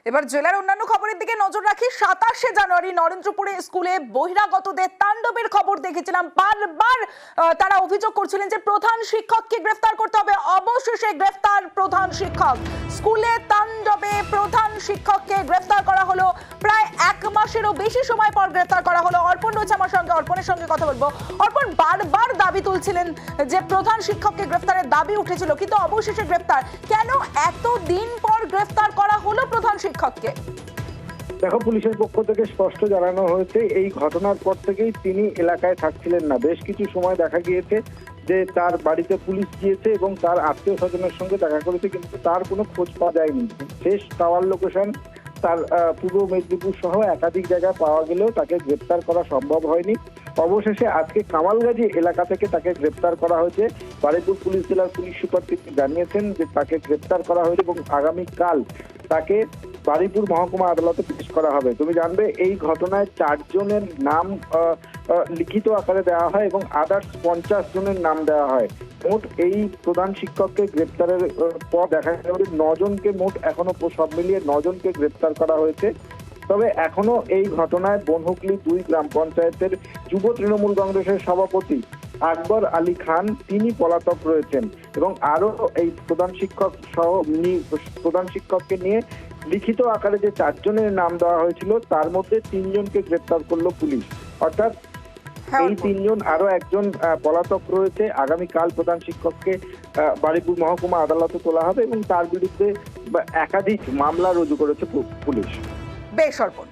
এবার জেলার অন্যান্য খবরের দিকে নজর রাখি। 27শে জানুয়ারি নরেন্দ্রপুরে স্কুলে বহিরাগতদের তাণ্ডবের খবর দেখেছিলাম। বারবার তারা অভিযোগ করছিলেন যে প্রধান শিক্ষককে গ্রেফতার করতে হবে। অবশেষে গ্রেফতার প্রধান শিক্ষক। স্কুলে তাণ্ডবে প্রধান শিক্ষককে গ্রেফতার করা হলো। প্রায় 1 মাসেরও বেশি সময় পর গ্রেফতার করা হলো। অর্পণ রয়েছে আমার সঙ্গে, অর্পণের সঙ্গে কথা বলবো। অর্পণ, বারবার দাবি তুলছিলেন যে প্রধান শিক্ষককে গ্রেফতারের দাবি উঠেছিল, কিন্তু অবশেষে গ্রেফতার। কেন এত দিন পর গ্রেফতার করা হলো প্রধান শিক্ষককে? দেখো, পুলিশের পক্ষ থেকে স্পষ্ট জানানো হয়েছে এই ঘটনার পর থেকেই তিনি এলাকায় থাকছিলেন না। বেশ কিছু সময় দেখা গিয়েছে যে তার বাড়িতে পুলিশ গিয়েছে এবং তার আত্মীয় স্বজনের সঙ্গে দেখা করেছে, কিন্তু তার কোনো খোঁজ পাওয়া যায়নি। শেষ টাওয়ার লোকেশন তার পূর্ব মেদিনীপুর সহ একাধিক জায়গায় পাওয়া গেলেও তাকে গ্রেপ্তার করা সম্ভব হয়নি। অবশেষে আজকে কামালগাজী এলাকা থেকে তাকে গ্রেপ্তার করা হয়েছে। বারুইপুর পুলিশ জেলার পুলিশ সুপার তিনি জানিয়েছেন যে তাকে গ্রেপ্তার করা হয়েছে এবং আগামীকাল তাকে বারুইপুর মহকুমা আদালতে পেশ করা হবে। তুমি জানবে, এই ঘটনায় 4 জনের নাম লিখিত আকারে দেওয়া হয় এবং আদার্স 50 জনের নাম দেওয়া হয়। মোট এই প্রধান শিক্ষককে গ্রেপ্তারের পর দেখা গেল 9 জনকে, মোট এখনো সব মিলিয়ে 9 জনকে গ্রেপ্তার করা হয়েছে। তবে এখনো এই ঘটনায় বনহুগলি 2 গ্রাম পঞ্চায়েতের যুব তৃণমূল কংগ্রেসের সভাপতি আকবর আলী খান তিনি পলাতক রয়েছেন এবং আরো এই প্রধান শিক্ষককে নিয়ে লিখিত আকারে যে 4 জনের নাম দেওয়া হয়েছিল তার মধ্যে 3 জনকে গ্রেপ্তার করলো পুলিশ। অর্থাৎ এই 3 জন, আরো একজন পলাতক রয়েছে। আগামীকাল প্রধান শিক্ষককে বারুইপুর মহকুমা আদালতে তোলা হবে এবং তার বিরুদ্ধে একাধিক মামলা রুজু করেছে পুলিশ। বেশ অর্পণ।